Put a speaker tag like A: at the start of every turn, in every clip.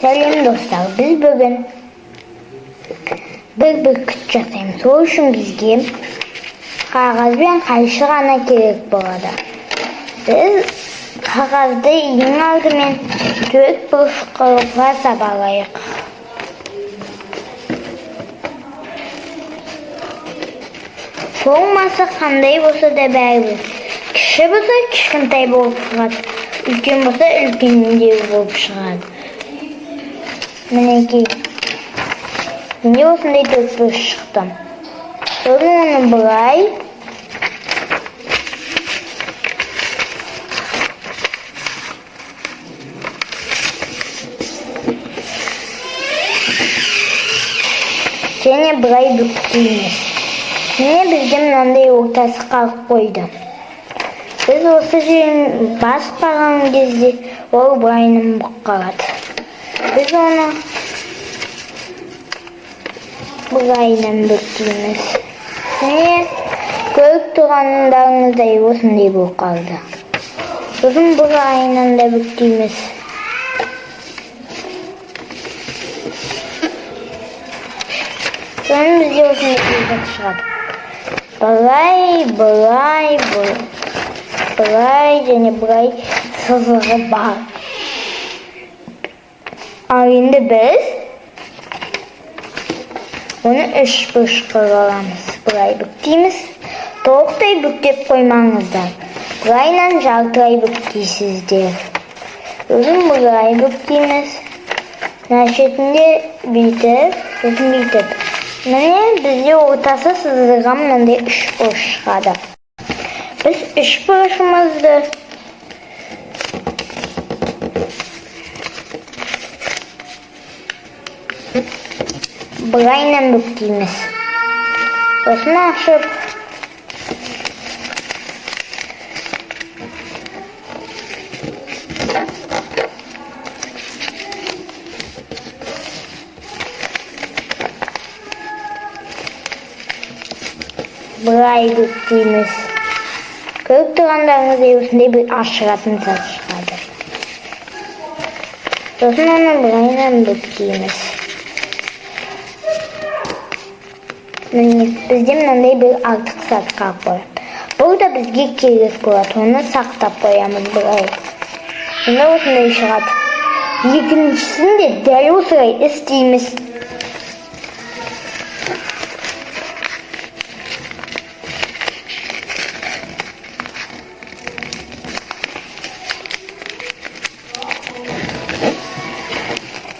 A: Selam dostlar, biz bugün bir bürküt жасаймыз. Сол үшін бізге қағаз бен қайшы ғана керек болады. Біз қағазды ең алдымен төрт бұрышқа сабалайық. Формасы қандай болса да бәрібір. Кіші болса кішкентай болып шығады, үлкен болса үлкендеу болып шығады. Мінекей, менде осындай төрт бұрыш шықты. Сосын оны былай және былай бүктейміз. Міне бізде мынандай ортасы қалып қойды. Біз осы жерін басып қалған кезде ол былайынан болып қалады. Біз оны былайынан бүктейміз. Міне көріп тұрғандарыңыздай осындай болып қалды. Сосын былайынан да бүктейміз. Сосын бізде осындай көйлек шығады. Былай және былай сызығы бар. Ал енді біз оны үш бұрышқа аламыз. Былай бүктейміз. Толықтай бүктеп қоймаңыздар. Былайынан жартылай бүктейсіздер. Сосын былай бүктейміз. Мына шетінде бүйтіп, сосын бүйтіп. Міне бізде ортасы сызылған мынандай үш бұрыш шығады. Біз үш бұрышымызды былайынан бүктейміз. Сосын ашып былай бүктейміз. Көріп тұрғандарыңыздай осындай бір ашыратын зат шығады. Сосын оны былайынан бүктейміз. Міне бізде мынандай бір артық зат қалып қойды. Бұл да бізге керек болады. Оны сақтап қоямыз былай. Сонда осындай шығады. Екіншісін де дәл осылай істейміз.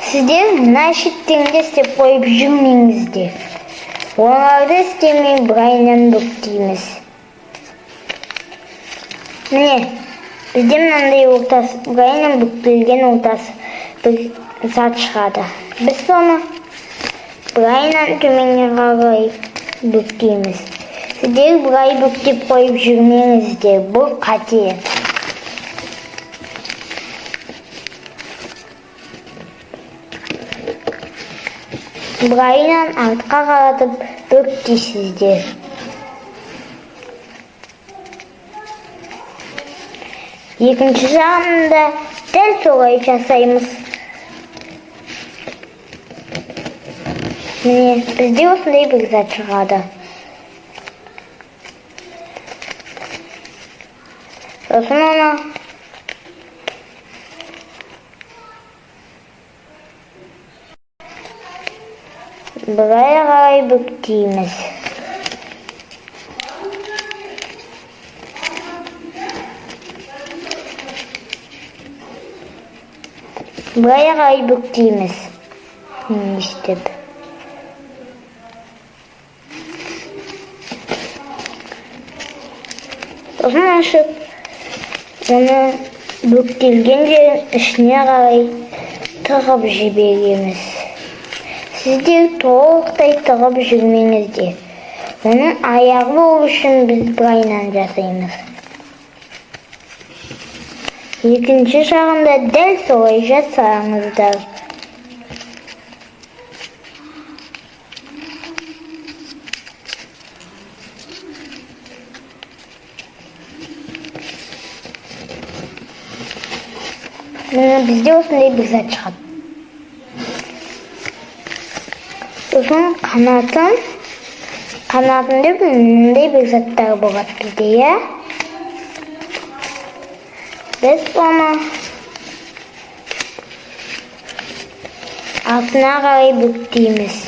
A: Сіздер мына шеттерінде істеп қойып жүрмеңіздер. Оларды істемей былайынан бүктейміз. Міне, бізде мынандай ортасы, былайынан бүктелген ортасы бір зат шығады. Біз соны былайынан төменге қарай бүктейміз. Сіздер былай бүктеп қойып жүрмеңіздер. Бұл қате. Былайынан артқа қаратып бүктейсіздер. Екінші жағында дәл солай жасаймыз. Міне, бізде осындай бір зат шығады. Сосын оны былай қарай бүктейміз. Былай қарай бүктейміз. Өстіп. Сосын ашып, оны бүктелген жерін ішіне қарай тығып жібереміз. Сіздер толықтай тығып жүрмеңіздер. Оның аяғы болу үшін біз былайынан жасаймыз. Екінші жағында дәл солай жасаңыздар. Бізде осындай бір зат шығады. Sosun kanatında mындай bir zattар болады bizde ya. Biz onu altına qarай büktüğümüz.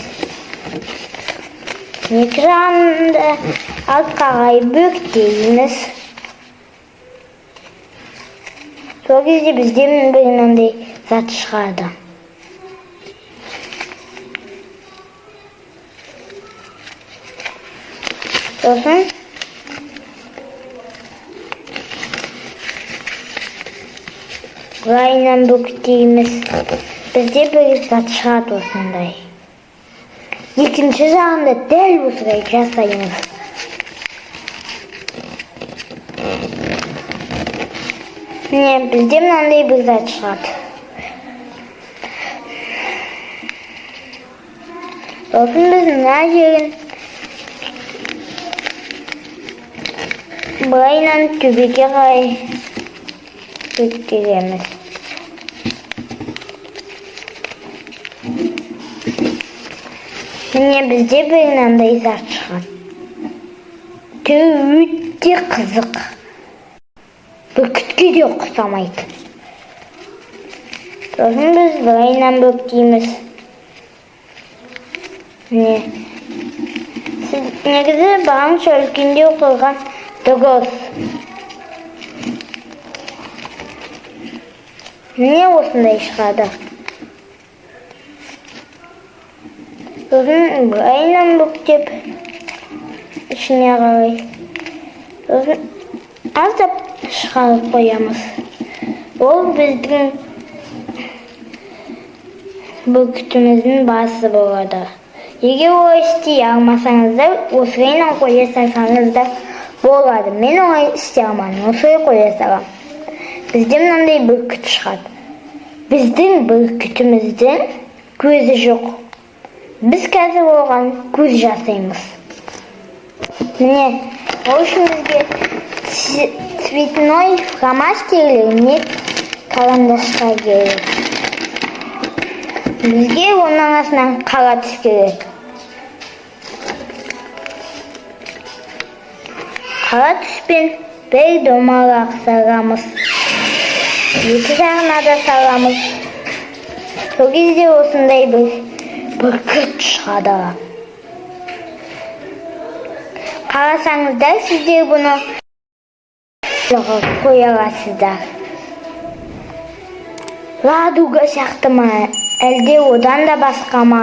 A: Ekranda alt qarай büktüğümüz. Сол кезде бізден бір мынандай зат шығады. Сосын райынан бүктейміз. Бізде бір зат шығады осындай. Екінші жағында дәл осылай жасаймыз. Міне бізде мынандай бір зат шығады. Сосын біз мына жерін былайынан төбеге қарай көтереміз. Міне бізде бір мынандай зат шығады. Өте қызық. Бүркітке де ұқсамайды. Сосын біз былайынан бүктейміз. Міне. Сіз негізі бағанша үлкенде оқылған дұрыс. Міне осындай шығады. Сосын былайынан бүктеп ішіне қарай. Сосын аздап шығарып қоямыз. Ол біздің бүркітіміздің басы болады. Егер олай істей алмасаңыздар, осылайынан қоя салсаңыздар болады. Мен олай істей алмадым, осылай қоя салам. Бізде мынандай бүркіт шығады. Біздің бүркітіміздің көзі жоқ. Біз қазір оған көз жасаймыз. Міне, ол үшін бізге цветной фломастерler не карандашқа керек. Бізге оның арасынан қара түс керек. Қара түспен бір домалақ саламыз. Екі жағына да саламыз. Сол кезде осындай бір бүркіт шығады. Қарасаңыздар, сіздер бұны қоя аласыздар. Радуга сияқты ма, әлде одан да басқа ма?